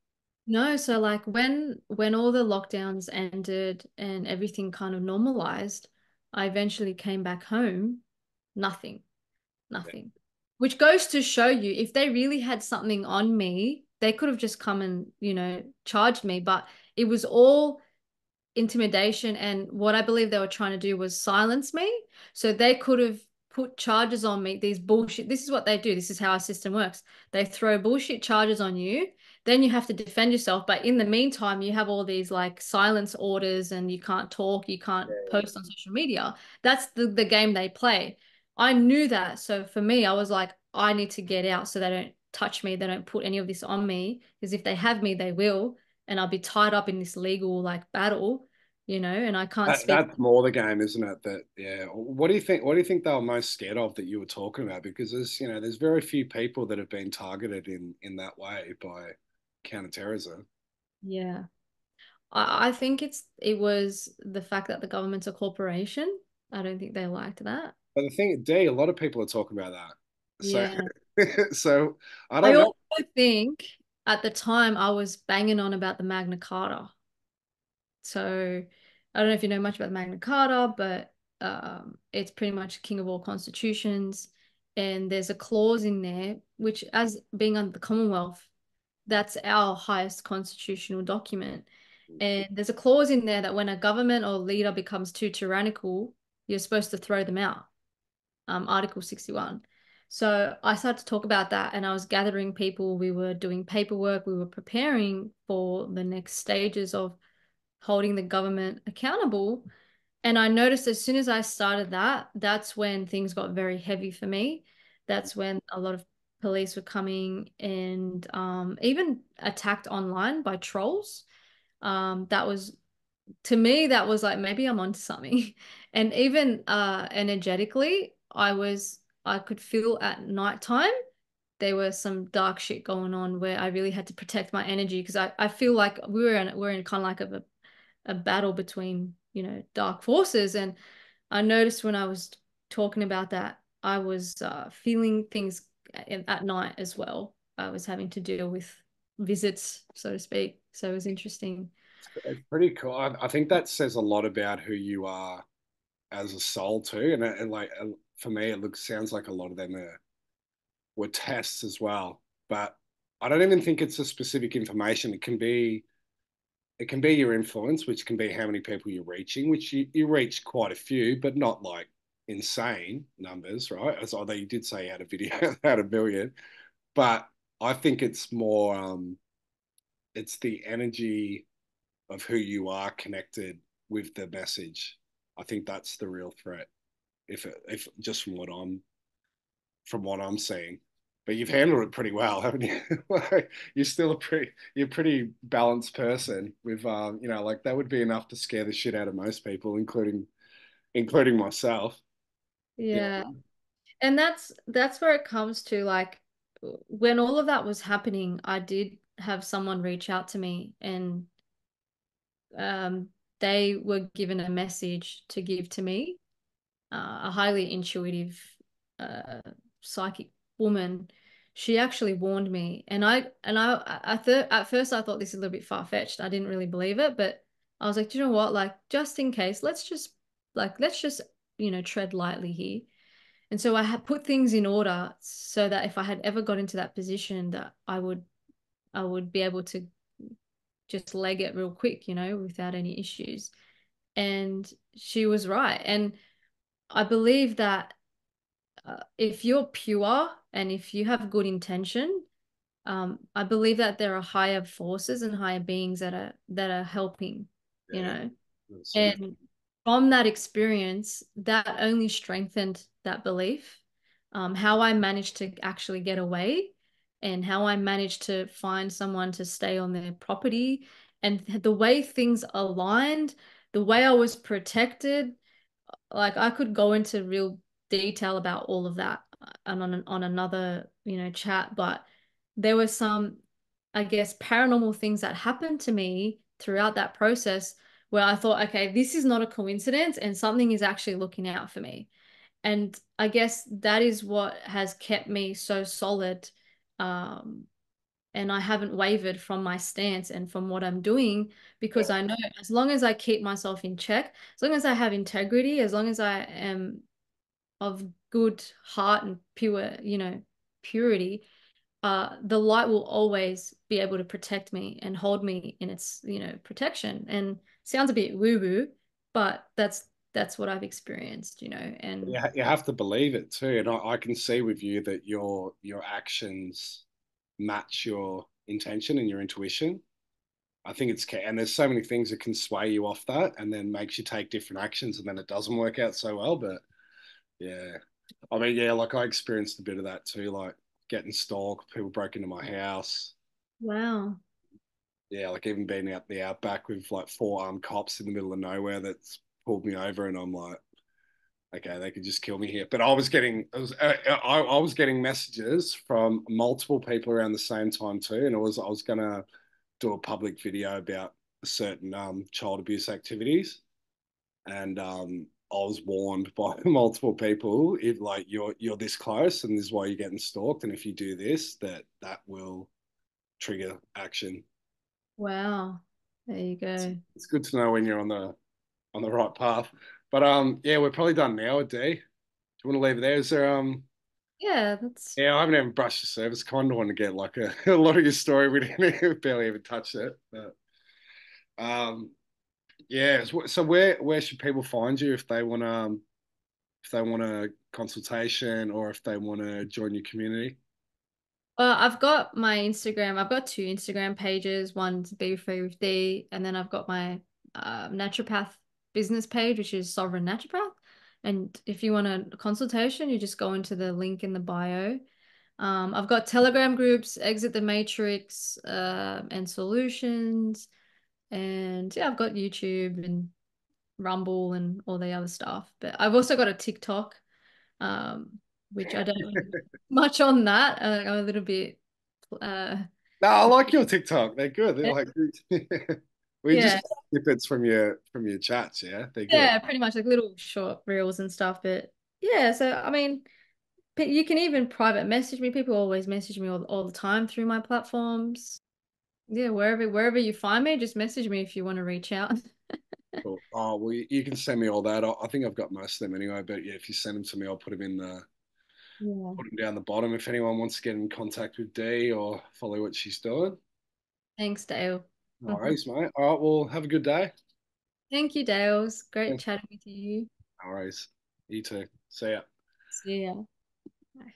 No, so like when all the lockdowns ended and everything kind of normalized, I eventually came back home, nothing. Yeah. Nothing. Which goes to show you if they really had something on me, they could have just come and charged me. But it was all intimidation. And what I believe they were trying to do was silence me. So they could have put charges on me, these bullshit. This is what they do. This is how our system works. They throw bullshit charges on you. Then you have to defend yourself. But in the meantime, you have all these like silence orders and you can't talk, you can't Yeah. post on social media. That's the game they play. I knew that. So for me, I was like, I need to get out so they don't touch me. They don't put any of this on me. Because if they have me, they will. And I'll be tied up in this legal like battle, and I can't speak. That's more the game, isn't it? That yeah. What do you think? What do you think they were most scared of that you were talking about? Because there's very few people that have been targeted in that way by counterterrorism. Yeah. I think it was the fact that the government's a corporation. I don't think they liked that. But the thing, D, a lot of people are talking about that. So Yeah. so I I don't know. also think at the time I was banging on about the Magna Carta. So I don't know if you know much about the Magna Carta, but it's pretty much king of all constitutions. And there's a clause in there, which, as being under the Commonwealth, that's our highest constitutional document. And there's a clause in there that when a government or leader becomes too tyrannical, you're supposed to throw them out. Article 61. So I started to talk about that and I was gathering people. We were doing paperwork. We were preparing for the next stages of holding the government accountable. And I noticed as soon as I started that, that's when things got very heavy for me. That's when a lot of police were coming and even attacked online by trolls. That was to me, that was like maybe I'm onto something. And even energetically, I could feel at nighttime there was some dark shit going on where I really had to protect my energy because I feel like we're in kind of like a battle between, dark forces. And I noticed when I was talking about that, I was feeling things at night as well. I was having to deal with visits, so to speak. So it was interesting. It's pretty cool. I think that says a lot about who you are as a soul too. And like for me, it looks sounds like a lot of them were tests as well. But I don't even think it's a specific information. It can be your influence, which can be how many people you're reaching, which you reach quite a few, but not like insane numbers, right? As although you did say you had a video had a million, but I think it's more it's the energy of who you are connected with the message. I think that's the real threat. If just from what I'm seeing. But you've handled it pretty well, haven't you? Like, you're a pretty balanced person with like that would be enough to scare the shit out of most people, including myself. Yeah. Yeah. And that's where it comes to like when all of that was happening, I did have someone reach out to me and um, they were given a message to give to me, a highly intuitive uh, psychic woman. She actually warned me, and I thought at first I thought this is a little bit far-fetched. I didn't really believe it, but I was like, do you know what? Like, just in case, let's just tread lightly here. And so I had put things in order so that if I had ever got into that position, that I would be able to just leg it real quick, without any issues. And she was right. And I believe that if you're pure and if you have good intention, I believe that there are higher forces and higher beings that are helping, you Yeah, know. that's a good. And from that experience, that only strengthened that belief. How I managed to actually get away and how I managed to find someone to stay on their property and the way things aligned, the way I was protected, like I could go into real detail about all of that and on another, chat, but there were some, I guess, paranormal things that happened to me throughout that process where I thought, okay, this is not a coincidence and something is actually looking out for me. And I guess that is what has kept me so solid. Um, and I haven't wavered from my stance and from what I'm doing because I know as long as I keep myself in check, as long as I have integrity, as long as I am of good heart and pure, purity, the light will always be able to protect me and hold me in its, protection. And sounds a bit woo-woo, but that's what I've experienced, and You have to believe it too, and I can see with you that your actions match your intention and your intuition. I think and there's so many things that can sway you off that, and then makes you take different actions, and then it doesn't work out so well. But yeah, I mean, yeah, like I experienced a bit of that too, like getting stalked, people broke into my house. wow. Yeah, like even being out the outback with like four armed cops in the middle of nowhere that's pulled me over, and I'm like, okay, they could just kill me here. But I was getting messages from multiple people around the same time too, and I was gonna do a public video about certain child abuse activities, and I was warned by multiple people if like you're this close and this is why you're getting stalked, and if you do this, that will trigger action. Wow. There you go. It's good to know when you're on the right path. But yeah, we're probably done now, D. Do you want to leave it there? Is there Yeah, that's Yeah, I haven't even brushed the surface. Kind of want to get like a lot of your story. We didn't even, barely even touch it. But um, yeah. So where should people find you if they want to consultation or if they want to join your community? I've got my Instagram. I've got two Instagram pages. One's Be Free with D, and then I've got my naturopath business page, which is Sovereign Naturopath. And if you want a consultation, you just go into the link in the bio. I've got Telegram groups, Exit the Matrix, and Solutions, and yeah, I've got YouTube and Rumble and all the other stuff. But I've also got a TikTok, um, which I don't really do much on that. I'm a little bit, uh, No, I like your TikTok. They're good. They're like we just yeah, snippets from your chats. Yeah, they're good. yeah, pretty much like little short reels and stuff. But yeah, so I mean, you can even private message me. People always message me all the time through my platforms. Yeah, wherever you find me, just message me if you want to reach out. Cool. Oh well, you can send me all that. I think I've got most of them anyway. But yeah, if you send them to me, I'll put them in the Yeah. put them down the bottom if anyone wants to get in contact with Dee or follow what she's doing. Thanks, Dale. No worries, mate. All right, well, have a good day. Thank you, Dale. It was great chatting with you. No worries. You too. See ya. See ya. Bye.